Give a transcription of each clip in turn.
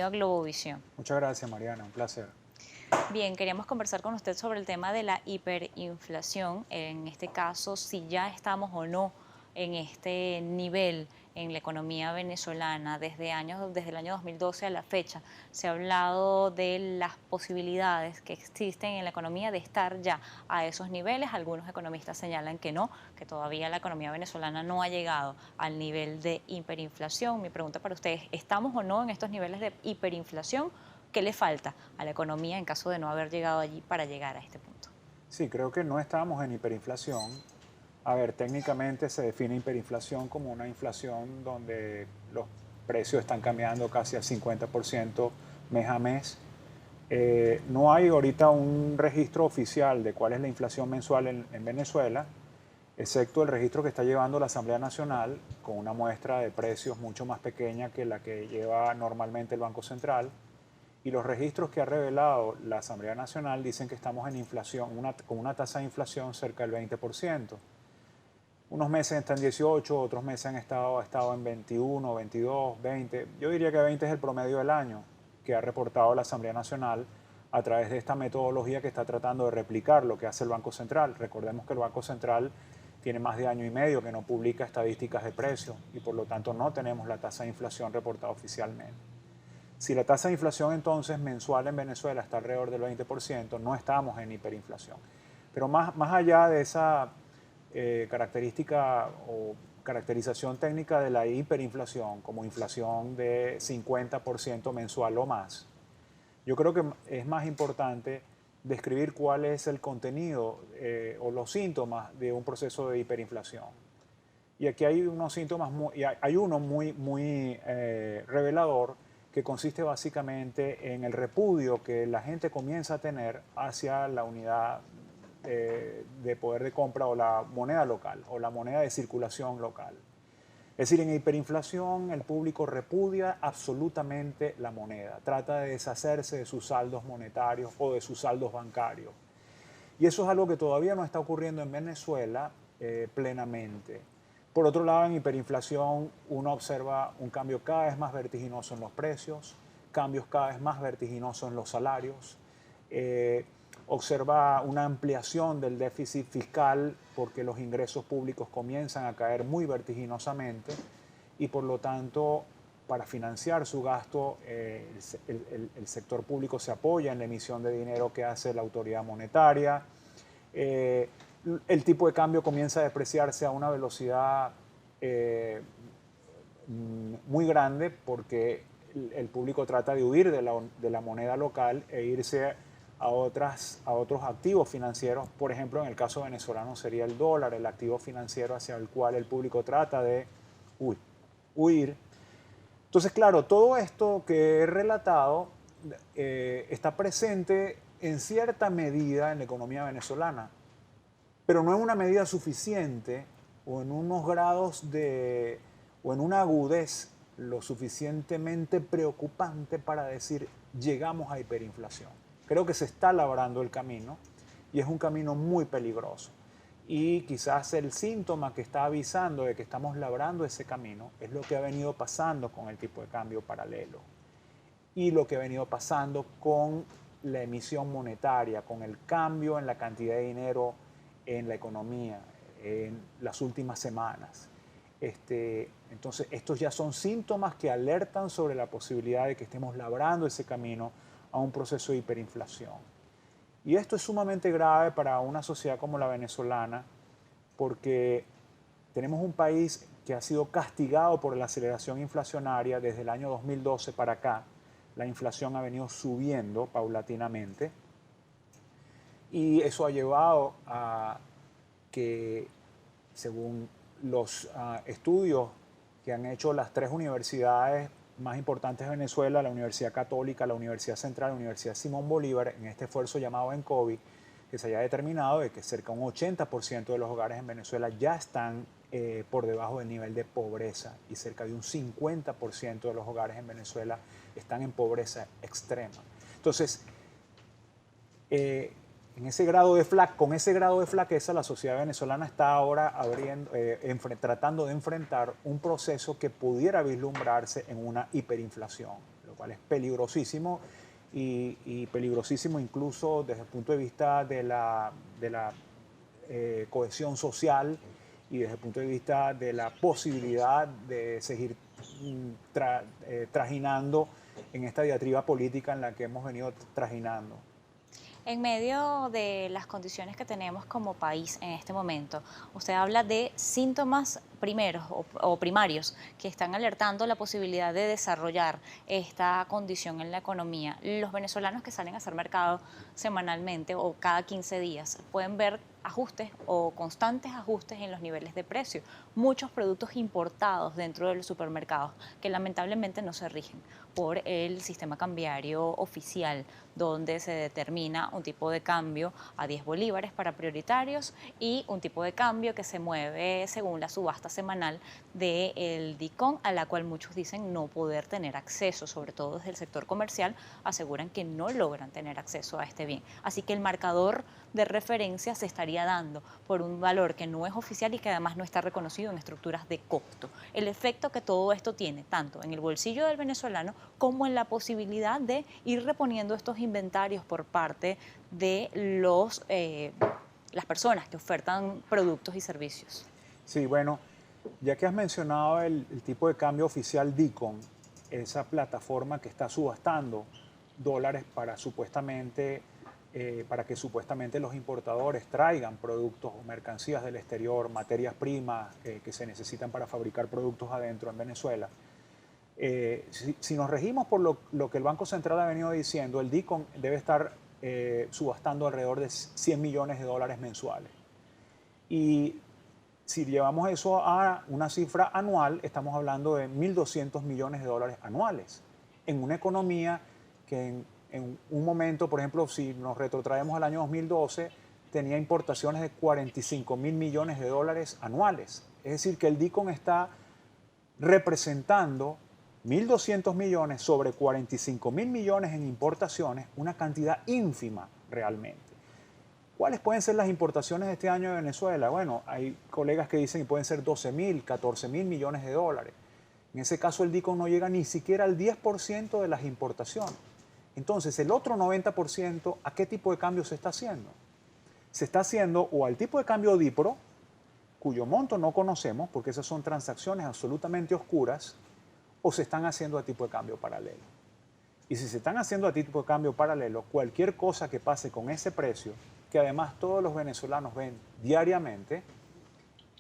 bienvenido a Globovisión. Muchas gracias, Mariana, un placer. Bien, queríamos conversar con usted sobre el tema de la hiperinflación, en este caso, si ya estamos o no en este nivel en la economía venezolana desde el año 2012 a la fecha. Se ha hablado de las posibilidades que existen en la economía de estar ya a esos niveles. Algunos economistas señalan que no, que todavía la economía venezolana no ha llegado al nivel de hiperinflación. Mi pregunta para ustedes, ¿estamos o no en estos niveles de hiperinflación? ¿Qué le falta a la economía en caso de no haber llegado allí para llegar a este punto? Sí, creo que no estamos en hiperinflación. A ver, técnicamente se define hiperinflación como una inflación donde los precios están cambiando casi al 50% mes a mes. No hay ahorita un registro oficial de cuál es la inflación mensual en Venezuela, excepto el registro que está llevando la Asamblea Nacional con una muestra de precios mucho más pequeña que la que lleva normalmente el Banco Central. Y los registros que ha revelado la Asamblea Nacional dicen que estamos en inflación, con una tasa de inflación cerca del 20%. Unos meses están en 18, otros meses ha estado en 21, 22, 20. Yo diría que 20 es el promedio del año que ha reportado la Asamblea Nacional a través de esta metodología que está tratando de replicar lo que hace el Banco Central. Recordemos que el Banco Central tiene más de año y medio que no publica estadísticas de precios y por lo tanto no tenemos la tasa de inflación reportada oficialmente. Si la tasa de inflación entonces mensual en Venezuela está alrededor del 20%, no estamos en hiperinflación. Pero más allá de esa característica o caracterización técnica de la hiperinflación como inflación de 50% mensual o más, yo creo que es más importante describir cuál es el contenido o los síntomas de un proceso de hiperinflación. Y aquí hay unos síntomas, hay uno muy revelador que consiste básicamente en el repudio que la gente comienza a tener hacia la unidad de poder de compra o la moneda local o la moneda de circulación local. Es decir, en hiperinflación el público repudia absolutamente la moneda, trata de deshacerse de sus saldos monetarios o de sus saldos bancarios. Y eso es algo que todavía no está ocurriendo en Venezuela plenamente. Por otro lado, en hiperinflación uno observa un cambio cada vez más vertiginoso en los precios, cambios cada vez más vertiginosos en los salarios, observa una ampliación del déficit fiscal porque los ingresos públicos comienzan a caer muy vertiginosamente y por lo tanto para financiar su gasto el sector público se apoya en la emisión de dinero que hace la autoridad monetaria. El tipo de cambio comienza a depreciarse a una velocidad muy grande porque el público trata de huir de la moneda local e irse a otros activos financieros. Por ejemplo, en el caso venezolano sería el dólar, el activo financiero hacia el cual el público trata de huir. Entonces, claro, todo esto que he relatado está presente en cierta medida en la economía venezolana, pero no en una medida suficiente o en unos grados de, o en una agudez lo suficientemente preocupante para decir llegamos a hiperinflación. Creo que se está labrando el camino y es un camino muy peligroso. Y quizás el síntoma que está avisando de que estamos labrando ese camino es lo que ha venido pasando con el tipo de cambio paralelo y lo que ha venido pasando con la emisión monetaria, con el cambio en la cantidad de dinero en la economía en las últimas semanas. Entonces, estos ya son síntomas que alertan sobre la posibilidad de que estemos labrando ese camino a un proceso de hiperinflación. Y esto es sumamente grave para una sociedad como la venezolana porque tenemos un país que ha sido castigado por la aceleración inflacionaria desde el año 2012 para acá. La inflación ha venido subiendo paulatinamente y eso ha llevado a que, según los estudios que han hecho las tres universidades más importantes de Venezuela, la Universidad Católica, la Universidad Central, la Universidad Simón Bolívar, en este esfuerzo llamado ENCOVI, que se haya determinado de que cerca de un 80% de los hogares en Venezuela ya están por debajo del nivel de pobreza y cerca de un 50% de los hogares en Venezuela están en pobreza extrema. Entonces, con ese grado de flaqueza, la sociedad venezolana está ahora tratando de enfrentar un proceso que pudiera vislumbrarse en una hiperinflación. cual es peligrosísimo y peligrosísimo incluso desde el punto de vista de la cohesión social y desde el punto de vista de la posibilidad de seguir trajinando en esta diatriba política en la que hemos venido trajinando. En medio de las condiciones que tenemos como país en este momento, usted habla de síntomas primeros o primarios que están alertando la posibilidad de desarrollar esta condición en la economía. Los venezolanos que salen a hacer mercado semanalmente o cada 15 días pueden ver ajustes o constantes ajustes en los niveles de precio. Muchos productos importados dentro de los supermercados que lamentablemente no se rigen por el sistema cambiario oficial, donde se determina un tipo de cambio a 10 bolívares para prioritarios y un tipo de cambio que se mueve según la subasta semanal del DICOM, a la cual muchos dicen no poder tener acceso, sobre todo desde el sector comercial, aseguran que no logran tener acceso a este bien. Así que el marcador de referencia se estaría dando por un valor que no es oficial y que además no está reconocido en estructuras de costo. El efecto que todo esto tiene, tanto en el bolsillo del venezolano como en la posibilidad de ir reponiendo estos inventarios por parte de las personas que ofertan productos y servicios. Sí, bueno, ya que has mencionado el tipo de cambio oficial DICOM, esa plataforma que está subastando dólares para que supuestamente los importadores traigan productos o mercancías del exterior, materias primas que se necesitan para fabricar productos adentro en Venezuela. Si nos regimos por lo que el Banco Central ha venido diciendo, el DICOM debe estar subastando alrededor de 100 millones de dólares mensuales. Y si llevamos eso a una cifra anual, estamos hablando de 1.200 millones de dólares anuales, en una economía que en un momento, por ejemplo, si nos retrotraemos al año 2012, tenía importaciones de 45.000 millones de dólares anuales. Es decir, que el DICOM está representando 1.200 millones sobre 45.000 millones en importaciones, una cantidad ínfima realmente. ¿Cuáles pueden ser las importaciones de este año de Venezuela? Bueno, hay colegas que dicen que pueden ser 12.000, 14.000 millones de dólares. En ese caso el DICOM no llega ni siquiera al 10% de las importaciones. Entonces, el otro 90%, ¿a qué tipo de cambio se está haciendo? Se está haciendo o al tipo de cambio DIPRO, cuyo monto no conocemos, porque esas son transacciones absolutamente oscuras, o se están haciendo a tipo de cambio paralelo. Y si se están haciendo a tipo de cambio paralelo, cualquier cosa que pase con ese precio, que además todos los venezolanos ven diariamente,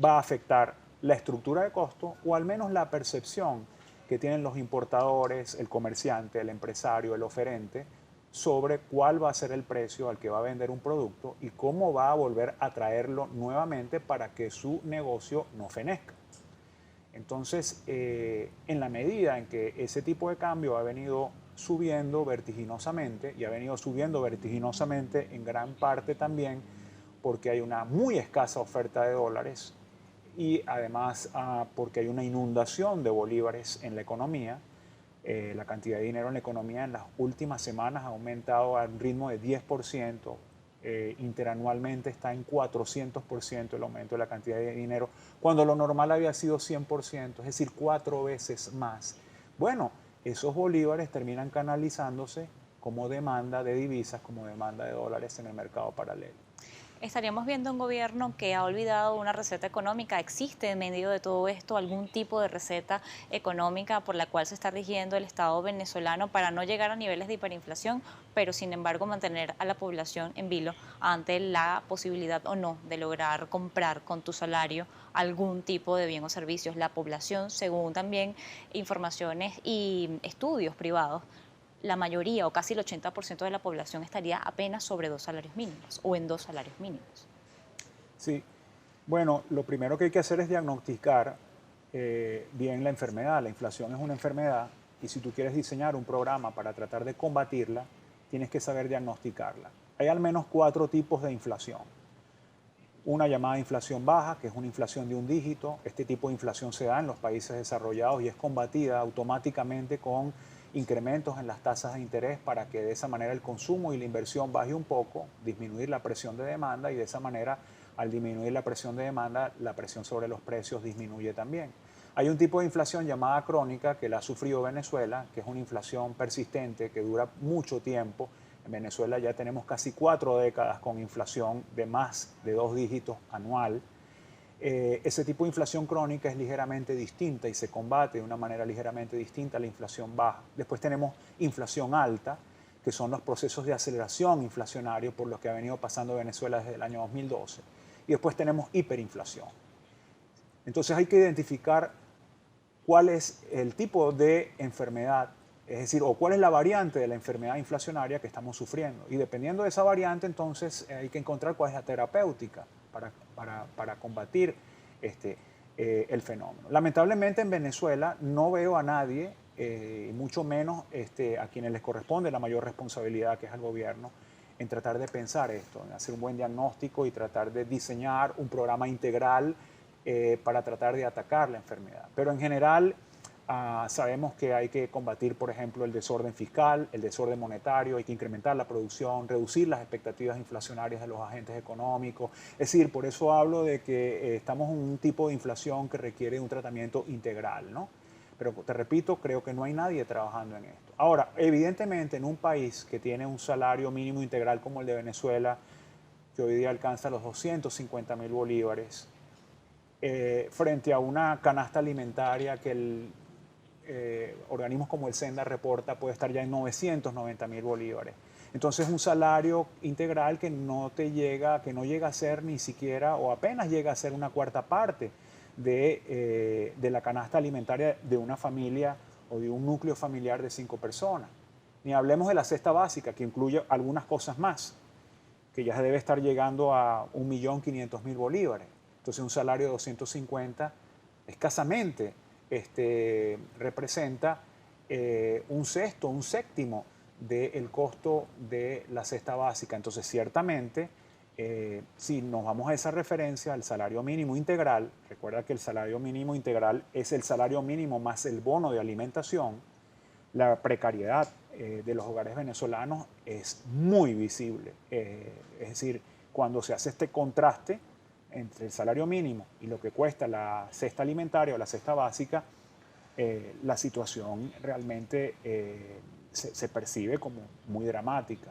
va a afectar la estructura de costo o al menos la percepción que tienen los importadores, el comerciante, el empresario, el oferente, sobre cuál va a ser el precio al que va a vender un producto y cómo va a volver a traerlo nuevamente para que su negocio no fenezca. Entonces, en la medida en que ese tipo de cambio ha venido subiendo vertiginosamente, y ha venido subiendo vertiginosamente en gran parte también porque hay una muy escasa oferta de dólares y además porque hay una inundación de bolívares en la economía. La cantidad de dinero en la economía en las últimas semanas ha aumentado a un ritmo de 10%. Interanualmente está en 400% el aumento de la cantidad de dinero, cuando lo normal había sido 100%, es decir, 4 veces más. Bueno, esos bolívares terminan canalizándose como demanda de divisas, como demanda de dólares en el mercado paralelo. Estaríamos viendo un gobierno que ha olvidado una receta económica. ¿Existe en medio de todo esto algún tipo de receta económica por la cual se está rigiendo el Estado venezolano para no llegar a niveles de hiperinflación, pero sin embargo mantener a la población en vilo ante la posibilidad o no de lograr comprar con tu salario algún tipo de bien o servicios? La población, según también informaciones y estudios privados, la mayoría o casi el 80% de la población estaría apenas sobre 2 salarios mínimos o en 2 salarios mínimos. Sí, bueno, lo primero que hay que hacer es diagnosticar bien la enfermedad. La inflación es una enfermedad y si tú quieres diseñar un programa para tratar de combatirla, tienes que saber diagnosticarla. Hay al menos 4 tipos de inflación. Una llamada inflación baja, que es una inflación de un dígito. Este tipo de inflación se da en los países desarrollados y es combatida automáticamente con incrementos en las tasas de interés para que de esa manera el consumo y la inversión baje un poco, disminuir la presión de demanda y de esa manera, al disminuir la presión de demanda, la presión sobre los precios disminuye también. Hay un tipo de inflación llamada crónica que la ha sufrido Venezuela, que es una inflación persistente que dura mucho tiempo. En Venezuela ya tenemos casi 4 décadas con inflación de más de 2 dígitos anual. Ese tipo de inflación crónica es ligeramente distinta y se combate de una manera ligeramente distinta a la inflación baja. Después tenemos inflación alta, que son los procesos de aceleración inflacionario por los que ha venido pasando Venezuela desde el año 2012. Y después tenemos hiperinflación. Entonces hay que identificar cuál es el tipo de enfermedad, es decir, o cuál es la variante de la enfermedad inflacionaria que estamos sufriendo. Y dependiendo de esa variante, entonces hay que encontrar cuál es la terapéutica para combatir el fenómeno. Lamentablemente en Venezuela no veo a nadie, y mucho menos a quienes les corresponde la mayor responsabilidad, que es al gobierno, en tratar de pensar esto, en hacer un buen diagnóstico y tratar de diseñar un programa integral para tratar de atacar la enfermedad. Pero en general sabemos que hay que combatir, por ejemplo, el desorden fiscal, el desorden monetario, hay que incrementar la producción, reducir las expectativas inflacionarias de los agentes económicos. Es decir, por eso hablo de que estamos en un tipo de inflación que requiere un tratamiento integral, ¿no? Pero te repito, creo que no hay nadie trabajando en esto. Ahora, evidentemente, en un país que tiene un salario mínimo integral como el de Venezuela, que hoy día alcanza los 250.000 bolívares, frente a una canasta alimentaria que organismos como el Senda reporta puede estar ya en 990.000 bolívares. Entonces un salario integral que no te llega, que no llega a ser ni siquiera o apenas llega a ser una cuarta parte de la canasta alimentaria de una familia o de un núcleo familiar de 5 personas. Ni hablemos de la cesta básica, que incluye algunas cosas más, que ya debe estar llegando a 1.500.000 bolívares. Entonces un salario de 250 escasamente representa un sexto, un séptimo del costo de la cesta básica. Entonces ciertamente, si nos vamos a esa referencia al salario mínimo integral, recuerda que el salario mínimo integral es el salario mínimo más el bono de alimentación, la precariedad de los hogares venezolanos es muy visible. Es decir, cuando se hace este contraste entre el salario mínimo y lo que cuesta la cesta alimentaria o la cesta básica, la situación realmente se percibe como muy dramática.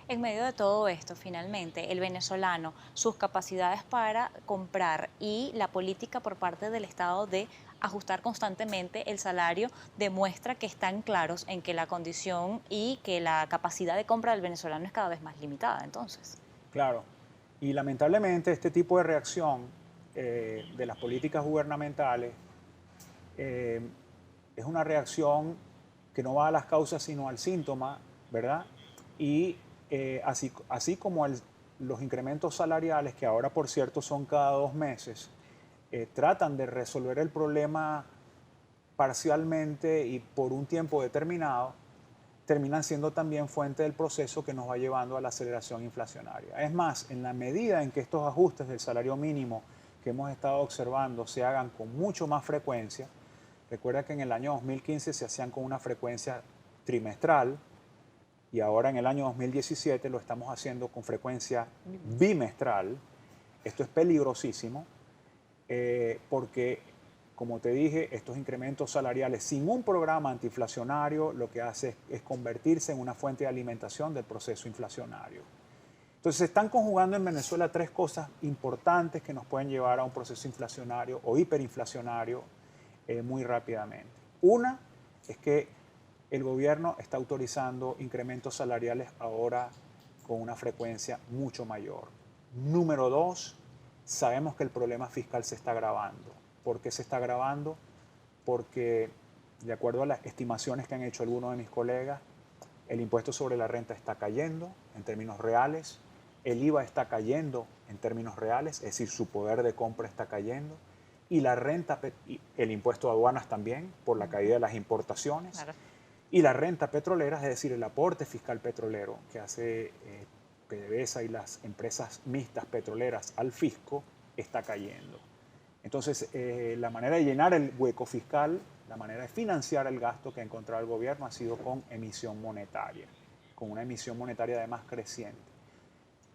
En medio de todo esto, finalmente, el venezolano, sus capacidades para comprar y la política por parte del Estado de ajustar constantemente el salario demuestra que están claros en que la condición y que la capacidad de compra del venezolano es cada vez más limitada, entonces. Claro. Y lamentablemente este tipo de reacción de las políticas gubernamentales eh, es una reacción que no va a las causas sino al síntoma, ¿verdad? Y así como los incrementos salariales, que ahora por cierto son cada 2 meses, tratan de resolver el problema parcialmente y por un tiempo determinado, terminan siendo también fuente del proceso que nos va llevando a la aceleración inflacionaria. Es más, en la medida en que estos ajustes del salario mínimo que hemos estado observando se hagan con mucho más frecuencia, recuerda que en el año 2015 se hacían con una frecuencia trimestral y ahora en el año 2017 lo estamos haciendo con frecuencia bimestral. Esto es peligrosísimo porque, como te dije, estos incrementos salariales sin un programa antiinflacionario lo que hace es convertirse en una fuente de alimentación del proceso inflacionario. Entonces se están conjugando en Venezuela 3 cosas importantes que nos pueden llevar a un proceso inflacionario o hiperinflacionario muy rápidamente. Una es que el gobierno está autorizando incrementos salariales ahora con una frecuencia mucho mayor. Número 2, sabemos que el problema fiscal se está agravando. ¿Por qué se está agravando? Porque, de acuerdo a las estimaciones que han hecho algunos de mis colegas, el impuesto sobre la renta está cayendo en términos reales, el IVA está cayendo en términos reales, es decir, su poder de compra está cayendo, y la renta, el impuesto de aduanas también, por la caída de las importaciones, claro. Y la renta petrolera, es decir, el aporte fiscal petrolero que hace PDVSA y las empresas mixtas petroleras al fisco, está cayendo. Entonces, la manera de llenar el hueco fiscal, la manera de financiar el gasto que ha encontrado el gobierno ha sido con emisión monetaria, con una emisión monetaria además creciente.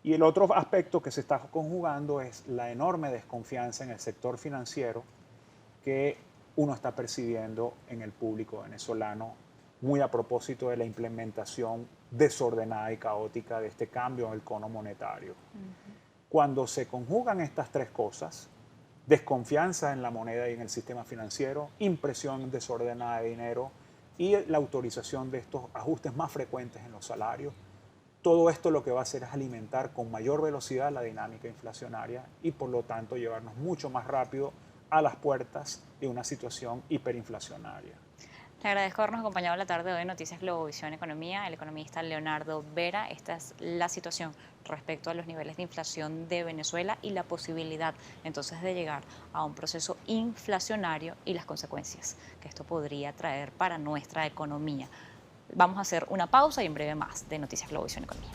Y el otro aspecto que se está conjugando es la enorme desconfianza en el sector financiero que uno está percibiendo en el público venezolano, muy a propósito de la implementación desordenada y caótica de este cambio en el cono monetario. Cuando se conjugan estas tres cosas, desconfianza en la moneda y en el sistema financiero, impresión desordenada de dinero y la autorización de estos ajustes más frecuentes en los salarios, todo esto lo que va a hacer es alimentar con mayor velocidad la dinámica inflacionaria y por lo tanto llevarnos mucho más rápido a las puertas de una situación hiperinflacionaria. Le agradezco habernos acompañado la tarde de hoy en Noticias Globovisión Economía, el economista Leonardo Vera. Esta es la situación respecto a los niveles de inflación de Venezuela y la posibilidad entonces de llegar a un proceso inflacionario y las consecuencias que esto podría traer para nuestra economía. Vamos a hacer una pausa y en breve más de Noticias Globovisión Economía.